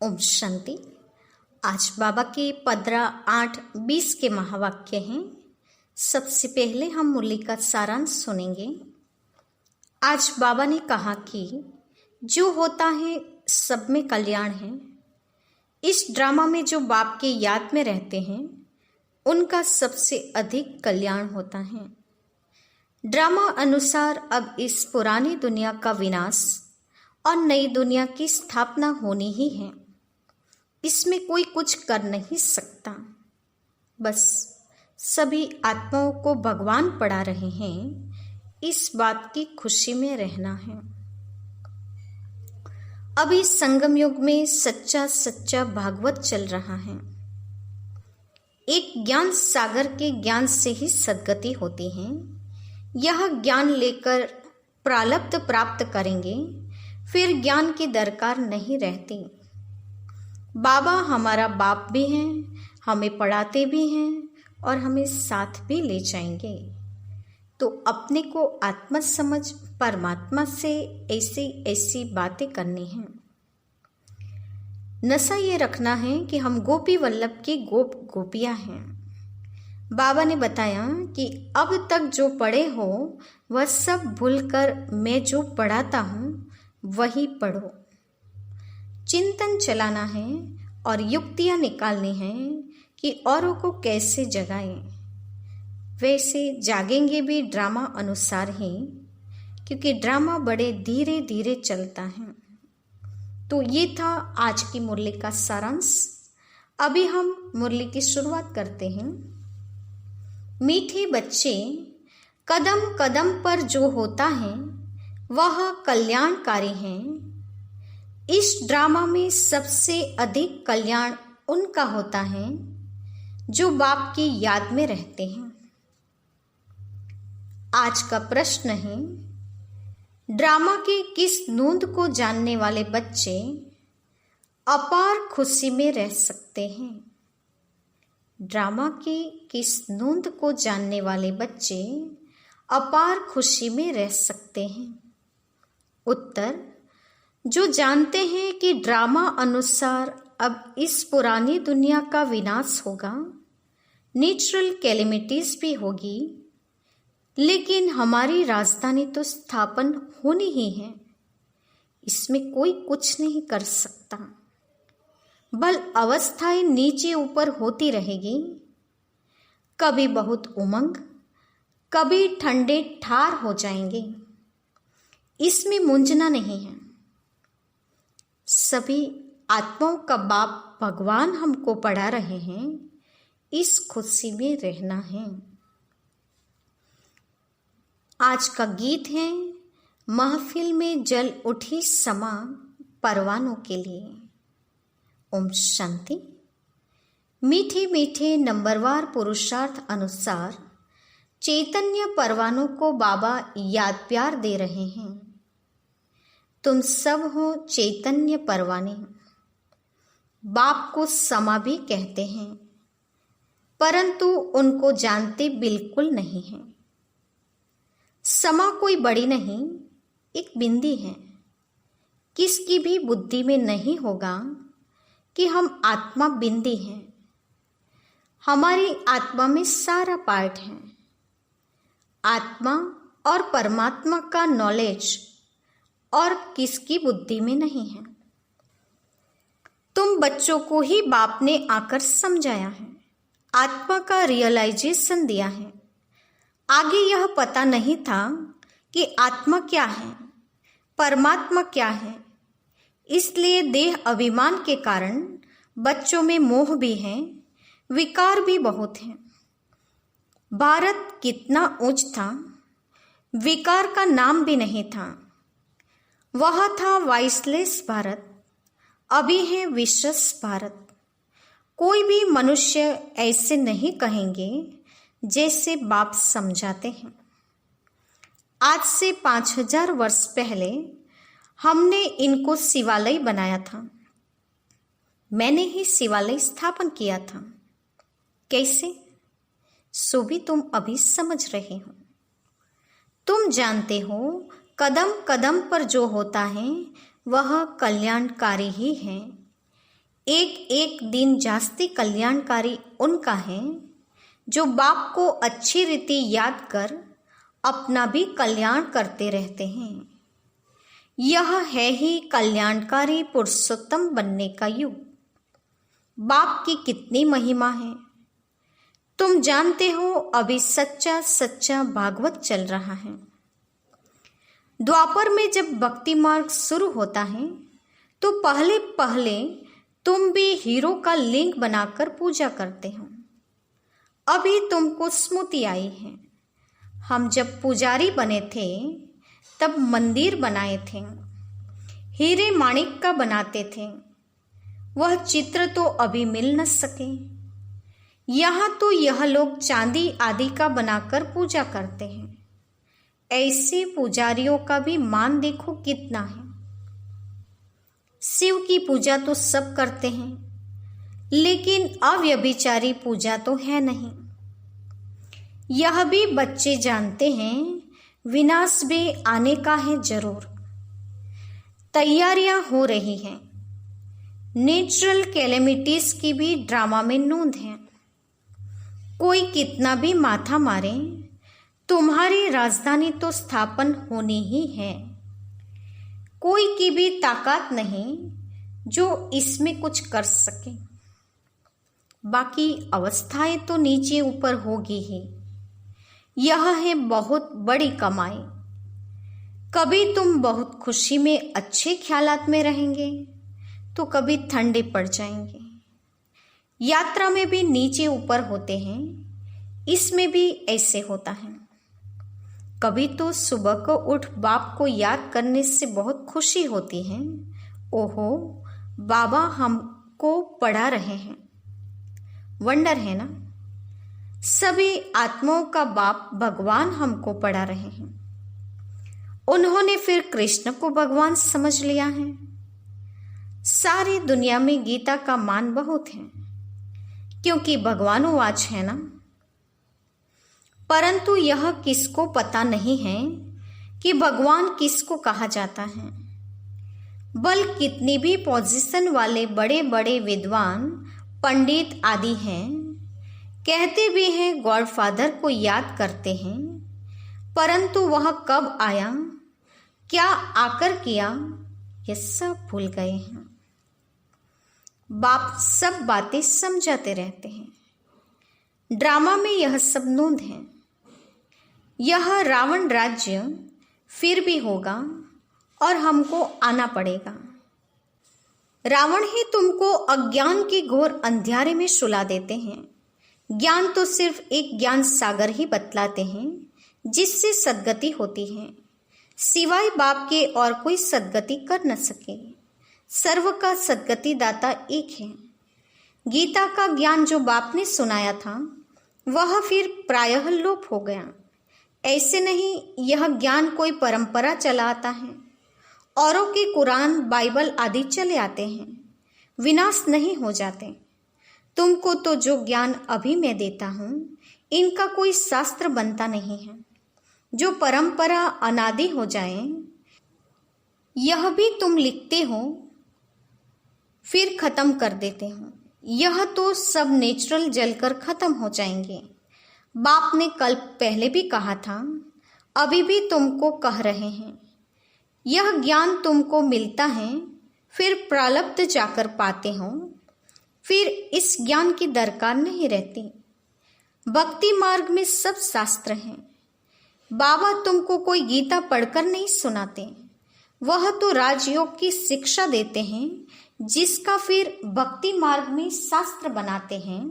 ओम शांति। आज बाबा के 15-8-20 के महावाक्य हैं। सबसे पहले हम मुरली का सारांश सुनेंगे। आज बाबा ने कहा कि जो होता है सब में कल्याण है। इस ड्रामा में जो बाप के याद में रहते हैं उनका सबसे अधिक कल्याण होता है। ड्रामा अनुसार अब इस पुरानी दुनिया का विनाश और नई दुनिया की स्थापना होनी ही है। इसमें कोई कुछ कर नहीं सकता। बस सभी आत्माओं को भगवान पढ़ा रहे हैं, इस बात की खुशी में रहना है। अभी संगम युग में सच्चा सच्चा भागवत चल रहा है। एक ज्ञान सागर के ज्ञान से ही सद्गति होती है। यह ज्ञान लेकर प्रारब्ध प्राप्त करेंगे, फिर ज्ञान की दरकार नहीं रहती। बाबा हमारा बाप भी हैं, हमें पढ़ाते भी हैं और हमें साथ भी ले जाएंगे। तो अपने को आत्मा समझ परमात्मा से ऐसी ऐसी बातें करनी हैं। नशा ये रखना है कि हम गोपी वल्लभ की गोपियां हैं। बाबा ने बताया कि अब तक जो पढ़े हो वह सब भूलकर मैं जो पढ़ाता हूँ वही पढ़ो। चिंतन चलाना है और युक्तियां निकालनी हैं कि औरों को कैसे जगाएं। वैसे जागेंगे भी ड्रामा अनुसार ही, क्योंकि ड्रामा बड़े धीरे धीरे चलता है। तो ये था आज की मुरली का सारांश। अभी हम मुरली की शुरुआत करते हैं। मीठे बच्चे, कदम कदम पर जो होता है वह कल्याणकारी है। इस ड्रामा में सबसे अधिक कल्याण उनका होता है जो बाप की याद में रहते हैं। आज का प्रश्न है, ड्रामा के किस नूंद को जानने वाले बच्चे अपार खुशी में रह सकते हैं? ड्रामा की किस नूंद को जानने वाले बच्चे अपार खुशी में रह सकते हैं? उत्तर, जो जानते हैं कि ड्रामा अनुसार अब इस पुरानी दुनिया का विनाश होगा, नेचुरल कैलेमिटीज भी होगी, लेकिन हमारी राजधानी तो स्थापन होनी ही है। इसमें कोई कुछ नहीं कर सकता। बल अवस्थाएं नीचे ऊपर होती रहेगी। कभी बहुत उमंग, कभी ठंडे ठार हो जाएंगे। इसमें मूंझना नहीं है। सभी आत्माओं का बाप भगवान हमको पढ़ा रहे हैं, इस खुशी में रहना है। आज का गीत है, महफिल में जल उठी समा परवानों के लिए। ओम शांति। मीठे मीठे नंबरवार पुरुषार्थ अनुसार चैतन्य परवानों को बाबा याद प्यार दे रहे हैं। तुम सब हो चैतन्य परवाने। बाप को समा भी कहते हैं, परंतु उनको जानते बिल्कुल नहीं हैं। समा कोई बड़ी नहीं, एक बिंदी है। किसकी भी बुद्धि में नहीं होगा कि हम आत्मा बिंदी हैं। हमारी आत्मा में सारा पार्ट है। आत्मा और परमात्मा का नॉलेज और किसकी बुद्धि में नहीं है। तुम बच्चों को ही बाप ने आकर समझाया है, आत्मा का रियलाइजेशन दिया है। आगे यह पता नहीं था कि आत्मा क्या है, परमात्मा क्या है। इसलिए देह अभिमान के कारण बच्चों में मोह भी है, विकार भी बहुत है। भारत कितना ऊंच था, विकार का नाम भी नहीं था। वह था वाइसलेस भारत, अभी है विश्वस भारत। कोई भी मनुष्य ऐसे नहीं कहेंगे जैसे बाप समझाते हैं। आज से 5000 वर्ष पहले हमने इनको शिवालय बनाया था। मैंने ही शिवालय स्थापन किया था। कैसे, सो भी तुम अभी समझ रहे हो। तुम जानते हो कदम कदम पर जो होता है वह कल्याणकारी ही है। एक एक दिन जास्ती कल्याणकारी उनका है जो बाप को अच्छी रीति याद कर अपना भी कल्याण करते रहते हैं। यह है ही कल्याणकारी पुरुषोत्तम बनने का युग। बाप की कितनी महिमा है। तुम जानते हो अभी सच्चा सच्चा भागवत चल रहा है। द्वापर में जब भक्ति मार्ग शुरू होता है तो पहले पहले तुम भी हीरो का लिंग बनाकर पूजा करते हो। अभी तुमको स्मृति आई है। हम जब पुजारी बने थे तब मंदिर बनाए थे, हीरे माणिक का बनाते थे। वह चित्र तो अभी मिल न सके। यहाँ तो यह लोग चांदी आदि का बनाकर पूजा करते हैं। ऐसे पुजारियों का भी मान देखो कितना है। शिव की पूजा तो सब करते हैं, लेकिन अव्यभिचारी पूजा तो है नहीं। यह भी बच्चे जानते हैं विनाश भी आने का है जरूर। तैयारियां हो रही हैं। नेचुरल कैलेमिटीज की भी ड्रामा में नोंद है। कोई कितना भी माथा मारे, तुम्हारी राजधानी तो स्थापन होनी ही है। कोई की भी ताकत नहीं जो इसमें कुछ कर सके। बाकी अवस्थाएं तो नीचे ऊपर होगी ही। यह है बहुत बड़ी कमाई। कभी तुम बहुत खुशी में अच्छे ख्यालात में रहेंगे तो कभी ठंडे पड़ जाएंगे। यात्रा में भी नीचे ऊपर होते हैं, इसमें भी ऐसे होता है। कभी तो सुबह को उठ बाप को याद करने से बहुत खुशी होती है। ओहो, बाबा हमको पढ़ा रहे हैं। वंडर है ना। सभी आत्माओं का बाप भगवान हमको पढ़ा रहे हैं। उन्होंने फिर कृष्ण को भगवान समझ लिया है। सारी दुनिया में गीता का मान बहुत है, क्योंकि भगवानोवाच है ना। परंतु यह किसको पता नहीं है कि भगवान किसको कहा जाता है। बल कितनी भी पोजीशन वाले बड़े बड़े विद्वान पंडित आदि हैं, कहते भी हैं गॉडफादर को याद करते हैं, परंतु वह कब आया, क्या आकर किया, ये सब भूल गए हैं। बाप सब बातें समझाते रहते हैं। ड्रामा में यह सब नोंद है। यह रावण राज्य फिर भी होगा और हमको आना पड़ेगा। रावण ही तुमको अज्ञान की घोर अंधियारे में सुला देते हैं। ज्ञान तो सिर्फ एक ज्ञान सागर ही बतलाते हैं जिससे सद्गति होती है। सिवाय बाप के और कोई सद्गति कर न सके। सर्व का सद्गति दाता एक है। गीता का ज्ञान जो बाप ने सुनाया था वह फिर प्रायः लोप हो गया। ऐसे नहीं, यह ज्ञान कोई परंपरा चला आता है। औरों के कुरान बाइबल आदि चले आते हैं, विनाश नहीं हो जाते। तुमको तो जो ज्ञान अभी मैं देता हूँ, इनका कोई शास्त्र बनता नहीं है जो परंपरा अनादि हो जाए। यह भी तुम लिखते हो फिर खत्म कर देते हो। यह तो सब नेचुरल जलकर खत्म हो जाएंगे। बाप ने कल पहले भी कहा था, अभी भी तुमको कह रहे हैं। यह ज्ञान तुमको मिलता है, फिर प्रारब्ध जाकर पाते हो, फिर इस ज्ञान की दरकार नहीं रहती। भक्ति मार्ग में सब शास्त्र हैं। बाबा तुमको कोई गीता पढ़कर नहीं सुनाते, वह तो राजयोग की शिक्षा देते हैं, जिसका फिर भक्ति मार्ग में शास्त्र बनाते हैं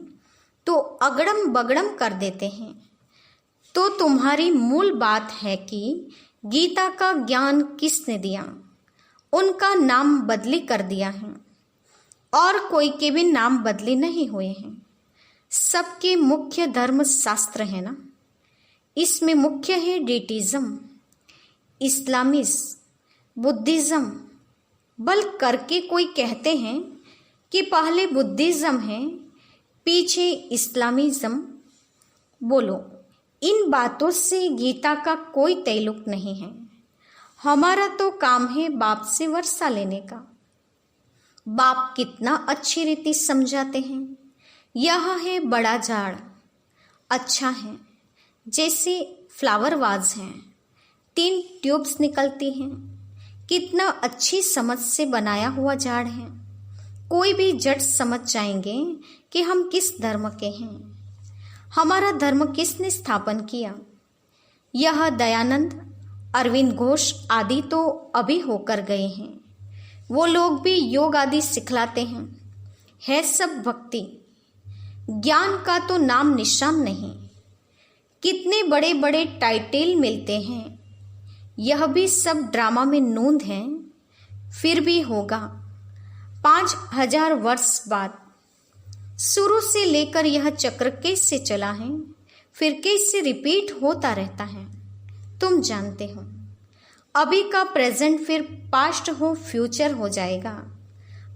तो अगड़म बगड़म कर देते हैं। तो तुम्हारी मूल बात है कि गीता का ज्ञान किसने दिया? उनका नाम बदली कर दिया है, और कोई के भी नाम बदली नहीं हुए हैं। सबके मुख्य धर्म शास्त्र है ना। इसमें मुख्य है डेटिज्म, इस्लामिज्म, बुद्धिज्म। बल करके कोई कहते हैं कि पहले बुद्धिज्म है, पीछे इस्लामिज्म। बोलो, इन बातों से गीता का कोई ताल्लुक नहीं है। हमारा तो काम है बाप से वर्षा लेने का। बाप कितना अच्छी रीति समझाते हैं। यह है बड़ा झाड़, अच्छा है, जैसे फ्लावर वाज हैं, 3 ट्यूब्स निकलती हैं। कितना अच्छी समझ से बनाया हुआ झाड़ है। कोई भी झट समझ जाएंगे कि हम किस धर्म के हैं, हमारा धर्म किसने स्थापन किया। यह दयानंद, अरविंद घोष आदि तो अभी होकर गए हैं। वो लोग भी योग आदि सिखलाते हैं। है सब भक्ति, ज्ञान का तो नाम निशान नहीं। कितने बड़े बड़े टाइटल मिलते हैं। यह भी सब ड्रामा में नूंद है। फिर भी होगा 5000 वर्ष बाद। शुरू से लेकर यह चक्र कैसे चला है, फिर कैसे रिपीट होता रहता है, तुम जानते हो। अभी का प्रेजेंट फिर पास्ट हो फ्यूचर हो जाएगा।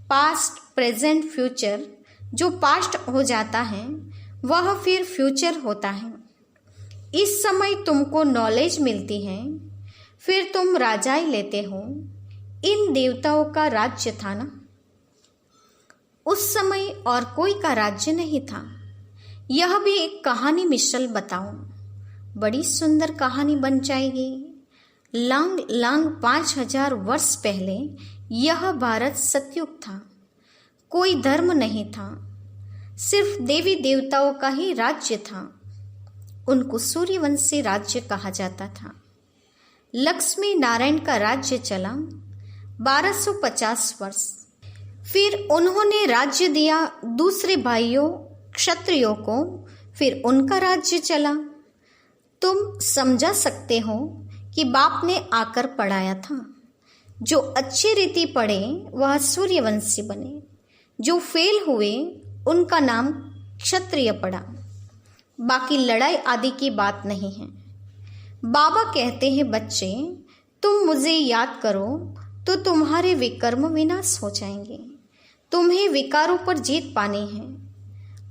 पास्ट प्रेजेंट फ्यूचर, जो पास्ट हो जाता है वह फिर फ्यूचर होता है। इस समय तुमको नॉलेज मिलती है, फिर तुम राजाई लेते हो। इन देवताओं का राज्य था ना, उस समय और कोई का राज्य नहीं था। यह भी एक कहानी मिशल बताओ, बड़ी सुंदर कहानी बन जाएगी। लॉन्ग लॉन्ग 5000 वर्ष पहले यह भारत सतयुग था। कोई धर्म नहीं था, सिर्फ देवी देवताओं का ही राज्य था। उनको सूर्यवंशी राज्य कहा जाता था। लक्ष्मी नारायण का राज्य चला 1250 वर्ष। फिर उन्होंने राज्य दिया दूसरे भाइयों क्षत्रियों को, फिर उनका राज्य चला। तुम समझा सकते हो कि बाप ने आकर पढ़ाया था। जो अच्छी रीति पढ़े वह सूर्यवंशी बने, जो फेल हुए उनका नाम क्षत्रिय पड़ा। बाकी लड़ाई आदि की बात नहीं है। बाबा कहते हैं, बच्चे तुम मुझे याद करो तो तुम्हारे विकर्म विनाश हो जाएंगे। तुम्हें विकारों पर जीत पानी है।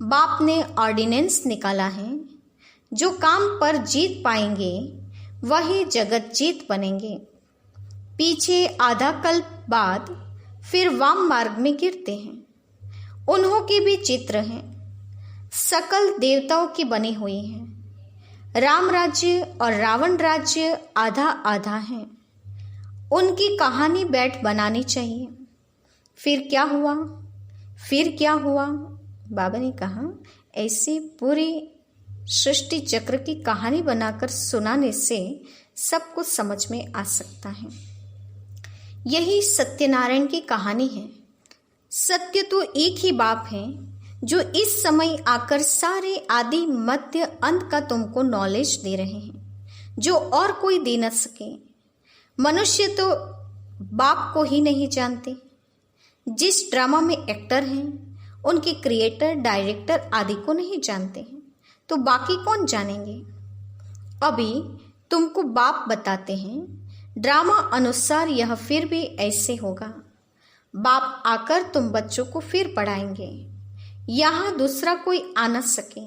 बाप ने ऑर्डिनेंस निकाला है, जो काम पर जीत पाएंगे वही जगत जीत बनेंगे। पीछे आधा कल्प बाद फिर वाम मार्ग में गिरते हैं। उन्हों के भी चित्र हैं, सकल देवताओं की बनी हुई हैं। राम राज्य और रावण राज्य आधा आधा है। उनकी कहानी बैठ बनानी चाहिए। फिर क्या हुआ, फिर क्या हुआ? बाबा ने कहा, ऐसी पूरी सृष्टि चक्र की कहानी बनाकर सुनाने से सब कुछ समझ में आ सकता है। यही सत्यनारायण की कहानी है। सत्य तो एक ही बाप है, जो इस समय आकर सारे आदि मध्य अंत का तुमको नॉलेज दे रहे हैं, जो और कोई दे न सके। मनुष्य तो बाप को ही नहीं जानते। जिस ड्रामा में एक्टर हैं, उनके क्रिएटर डायरेक्टर आदि को नहीं जानते हैं, तो बाकी कौन जानेंगे। अभी तुमको बाप बताते हैं, ड्रामा अनुसार यह फिर भी ऐसे होगा। बाप आकर तुम बच्चों को फिर पढ़ाएंगे, यहाँ दूसरा कोई आ न सके।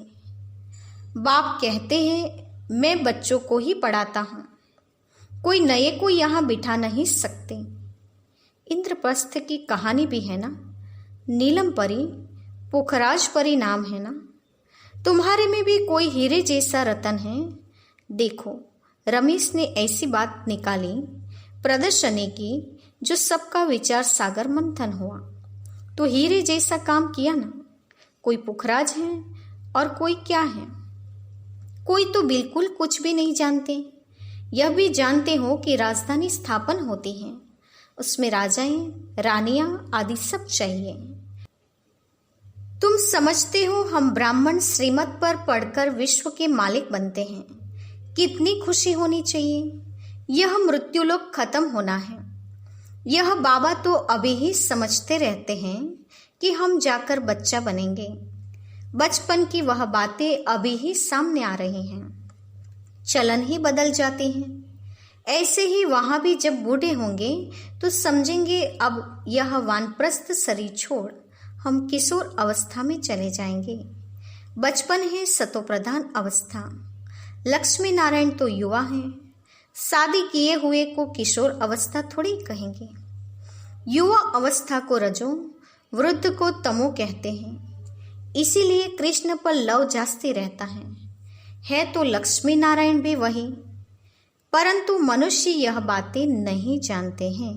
बाप कहते हैं, मैं बच्चों को ही पढ़ाता हूँ, कोई नए को यहाँ बिठा नहीं सकते। इंद्रप्रस्थ की कहानी भी है ना, नीलम परी, पोखराज परी नाम है ना। तुम्हारे में भी कोई हीरे जैसा रतन है। देखो, रमेश ने ऐसी बात निकाली, प्रदर्शनी की, जो सबका विचार सागर मंथन हुआ, तो हीरे जैसा काम किया ना। कोई पुखराज है और कोई क्या है। कोई तो बिल्कुल कुछ भी नहीं जानते। यह भी जानते हो कि राजधानी स्थापन होती है, उसमें राजाएं रानियां आदि सब चाहिए। तुम समझते हो हम ब्राह्मण श्रीमत पर पढ़कर विश्व के मालिक बनते हैं। कितनी खुशी होनी चाहिए। यह मृत्युलोक खत्म होना है। यह बाबा तो अभी ही समझते रहते हैं कि हम जाकर बच्चा बनेंगे। बचपन की वह बातें अभी ही सामने आ रही हैं। चलन ही बदल जाते हैं। ऐसे ही वहां भी जब बूढ़े होंगे तो समझेंगे अब यह वानप्रस्थ शरीर छोड़ हम किशोर अवस्था में चले जाएंगे। बचपन है सतोप्रधान अवस्था। लक्ष्मी नारायण तो युवा हैं। शादी किए हुए को किशोर अवस्था थोड़ी कहेंगे। युवा अवस्था को रजो, वृद्ध को तमो कहते हैं। इसीलिए कृष्ण पर लव जास्ती रहता है तो लक्ष्मी नारायण भी वही। परंतु मनुष्य यह बातें नहीं जानते हैं।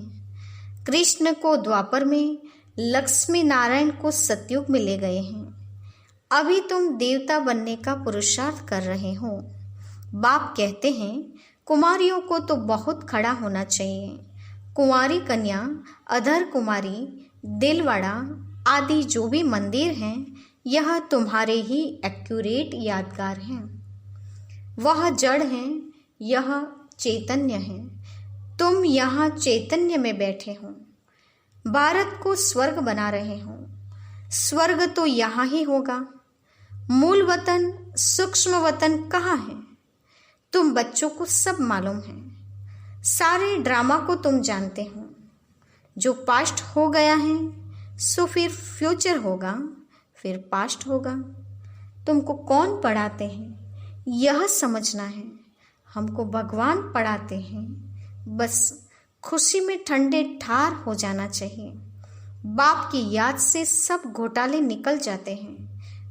कृष्ण को द्वापर में, लक्ष्मी नारायण को सतयुग में ले गए हैं। अभी तुम देवता बनने का पुरुषार्थ कर रहे हो। बाप कहते हैं कुमारियों को तो बहुत खड़ा होना चाहिए। कुंवारी कन्या, अधर कुमारी, दिलवाड़ा आदि जो भी मंदिर हैं, यह तुम्हारे ही एक्यूरेट यादगार हैं। वह जड़ हैं, यह चैतन्य है। तुम यहाँ चैतन्य में बैठे हो, भारत को स्वर्ग बना रहे हो। स्वर्ग तो यहाँ ही होगा। मूल वतन, सूक्ष्म वतन कहाँ है? तुम बच्चों को सब मालूम है। सारे ड्रामा को तुम जानते हो। जो पास्ट हो गया है सो फिर फ्यूचर होगा, फिर पास्ट होगा। तुमको कौन पढ़ाते हैं यह समझना है। हमको भगवान पढ़ाते हैं। बस खुशी में ठंडे ठार हो जाना चाहिए। बाप की याद से सब घोटाले निकल जाते हैं।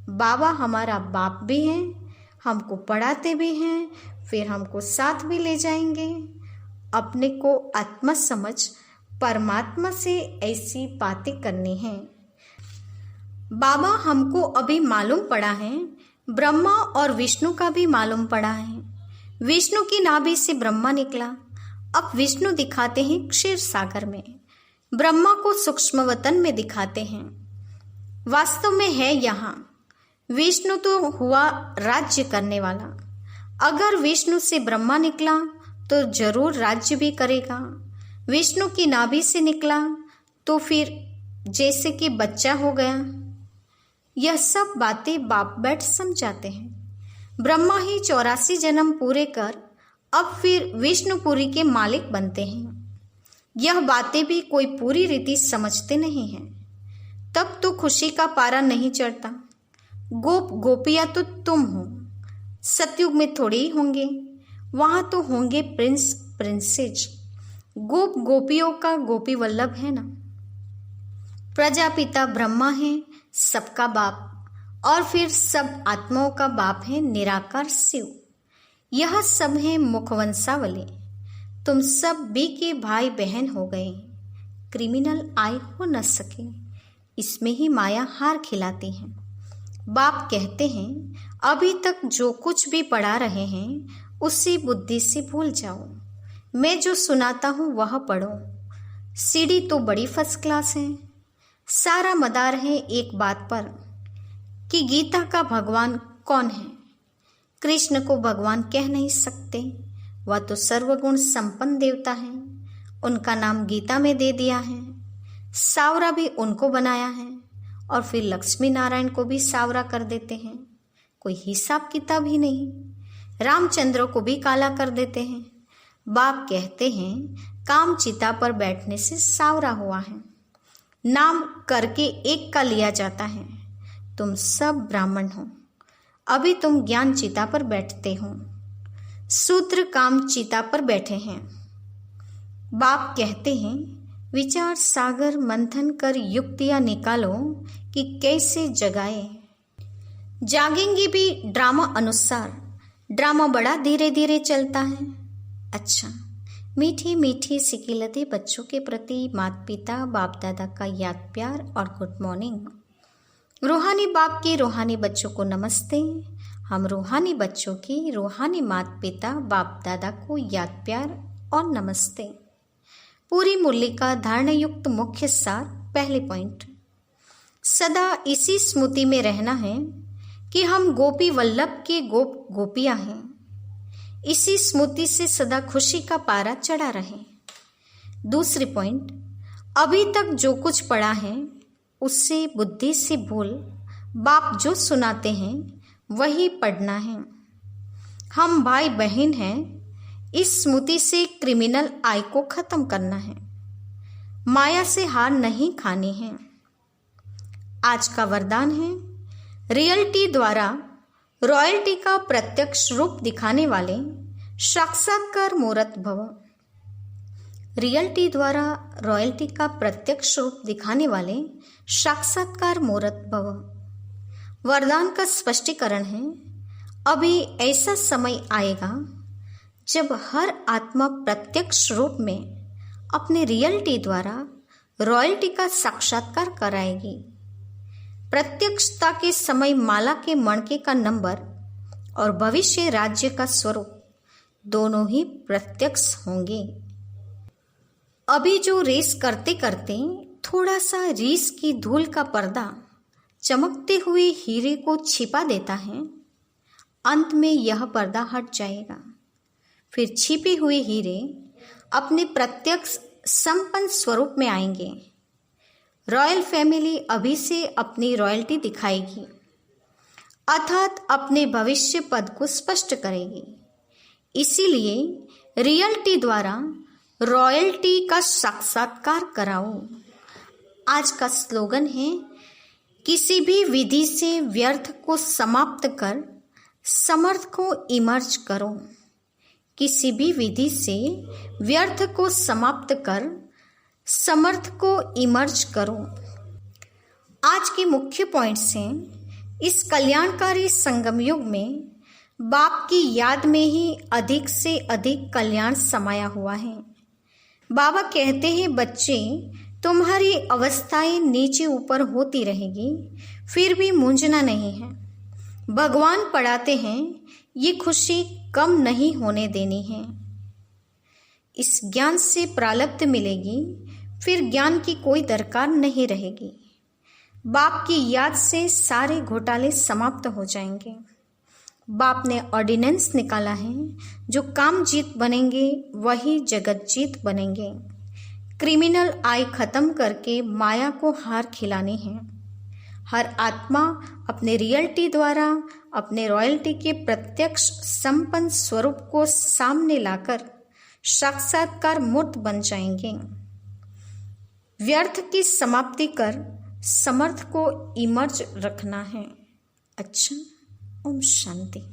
बाबा हमारा बाप भी हैं, हमको पढ़ाते भी हैं, फिर हमको साथ भी ले जाएंगे। अपने को आत्मा समझ परमात्मा से ऐसी बातें करनी है। बाबा हमको अभी मालूम पड़ा है, ब्रह्मा और विष्णु का भी मालूम पड़ा है। विष्णु की नाभि से ब्रह्मा निकला। अब विष्णु दिखाते हैं क्षीर सागर में, ब्रह्मा को सूक्ष्म वतन में दिखाते हैं। वास्तव में है यहाँ। विष्णु तो हुआ राज्य करने वाला। अगर विष्णु से ब्रह्मा निकला तो जरूर राज्य भी करेगा। विष्णु की नाभि से निकला तो फिर जैसे कि बच्चा हो गया। यह सब बातें बाप बैठ समझाते हैं। ब्रह्मा ही 84 जन्म पूरे कर अब फिर विष्णुपुरी के मालिक बनते हैं। यह बातें भी कोई पूरी रीति समझते नहीं हैं। तब तो खुशी का पारा नहीं चढ़ता। गोप गोपियाँ तो तुम हो। सतयुग में थोड़े ही होंगे, वहाँ तो होंगे प्रिंस प्रिंसेस। गोप गोपियों का गोपी वल्लभ है ना। प्रजापिता ब्रह्मा है, सबका बाप, और फिर सब आत्माओं का बाप है निराकार शिव। यह सब है मुखवंशावली। तुम सब बी के भाई बहन हो गए। क्रिमिनल आय हो न सके, इसमें ही माया हार खिलाती है। बाप कहते हैं अभी तक जो कुछ भी पढ़ा रहे हैं उसी बुद्धि से भूल जाओ। मैं जो सुनाता हूँ वह पढ़ो। सीढ़ी तो बड़ी फर्स्ट क्लास है। सारा मदार है एक बात पर कि गीता का भगवान कौन है। कृष्ण को भगवान कह नहीं सकते, वह तो सर्वगुण संपन्न देवता है। उनका नाम गीता में दे दिया है। सावरा भी उनको बनाया है और फिर लक्ष्मी नारायण को भी सावरा कर देते हैं। कोई हिसाब किताब ही नहीं। रामचंद्र को भी काला कर देते हैं। बाप कहते हैं काम चिता पर बैठने से सावरा हुआ है। नाम करके एक का लिया जाता है। तुम सब ब्राह्मण हो। अभी तुम ज्ञान चिता पर बैठते हो। सूत्र काम चिता पर बैठे हैं। बाप कहते हैं विचार सागर मंथन कर युक्तियां निकालो कि कैसे जगाए। जागेंगे भी ड्रामा अनुसार। ड्रामा बड़ा धीरे धीरे चलता है। अच्छा, मीठी मीठी सिकिलते बच्चों के प्रति माता पिता बाप दादा का याद प्यार और गुड मॉर्निंग। रूहानी बाप के रूहानी बच्चों को नमस्ते। हम रूहानी बच्चों की रूहानी माता पिता बाप दादा को याद प्यार और नमस्ते। पूरी मुरली का धारणा युक्त मुख्य सार। पहले पॉइंट, सदा इसी स्मृति में रहना है कि हम गोपी वल्लभ के गोप गोपियां हैं। इसी स्मृति से सदा खुशी का पारा चढ़ा रहे। दूसरी पॉइंट, अभी तक जो कुछ पढ़ा है उससे बुद्धि से भूल बाप जो सुनाते हैं वही पढ़ना है। हम भाई बहन हैं। इस स्मृति से क्रिमिनल आय को खत्म करना है। माया से हार नहीं खानी है। आज का वरदान है रियलिटी द्वारा रॉयल्टी का प्रत्यक्ष रूप दिखाने वाले साक्षात्कार मूर्त भव। रियल्टी द्वारा रॉयल्टी का प्रत्यक्ष रूप दिखाने वाले साक्षात्कार मूर्त भव। वरदान का स्पष्टीकरण है, अभी ऐसा समय आएगा जब हर आत्मा प्रत्यक्ष रूप में अपने रियल्टी द्वारा रॉयल्टी का साक्षात्कार कराएगी। प्रत्यक्षता के समय माला के मणके का नंबर और भविष्य राज्य का स्वरूप दोनों ही प्रत्यक्ष होंगे। अभी जो रेस करते करते थोड़ा सा रीस की धूल का पर्दा चमकते हुए हीरे को छिपा देता है, अंत में यह पर्दा हट जाएगा। फिर छिपे हुए हीरे अपने प्रत्यक्ष संपन्न स्वरूप में आएंगे। रॉयल फैमिली अभी से अपनी रॉयल्टी दिखाएगी, अर्थात अपने भविष्य पद को स्पष्ट करेगी। इसीलिए रियल्टी द्वारा रॉयल्टी का साक्षात्कार कराओ। आज का स्लोगन है, किसी भी विधि से व्यर्थ को समाप्त कर समर्थ को इमर्ज करो। किसी भी विधि से व्यर्थ को समाप्त कर समर्थ को इमर्ज करो। आज के मुख्य पॉइंट्स हैं, इस कल्याणकारी संगम युग में बाप की याद में ही अधिक से अधिक कल्याण समाया हुआ है। बाबा कहते हैं, बच्चे तुम्हारी अवस्थाएं नीचे ऊपर होती रहेगी, फिर भी मूंझना नहीं है। भगवान पढ़ाते हैं, ये खुशी कम नहीं होने देनी है। इस ज्ञान से प्रारब्ध मिलेगी, फिर ज्ञान की कोई दरकार नहीं रहेगी। बाप की याद से सारे घोटाले समाप्त हो जाएंगे। बाप ने ऑर्डिनेंस निकाला है, जो काम जीत बनेंगे वही जगत जीत बनेंगे। क्रिमिनल आय खत्म करके माया को हार खिलानी है। हर आत्मा अपने रियल्टी द्वारा अपने रॉयल्टी के प्रत्यक्ष संपन्न स्वरूप को सामने लाकर साक्षात्कार मूर्त बन जाएंगे। व्यर्थ की समाप्ति कर समर्थ को इमर्ज रखना है। अच्छा, ओम शांति।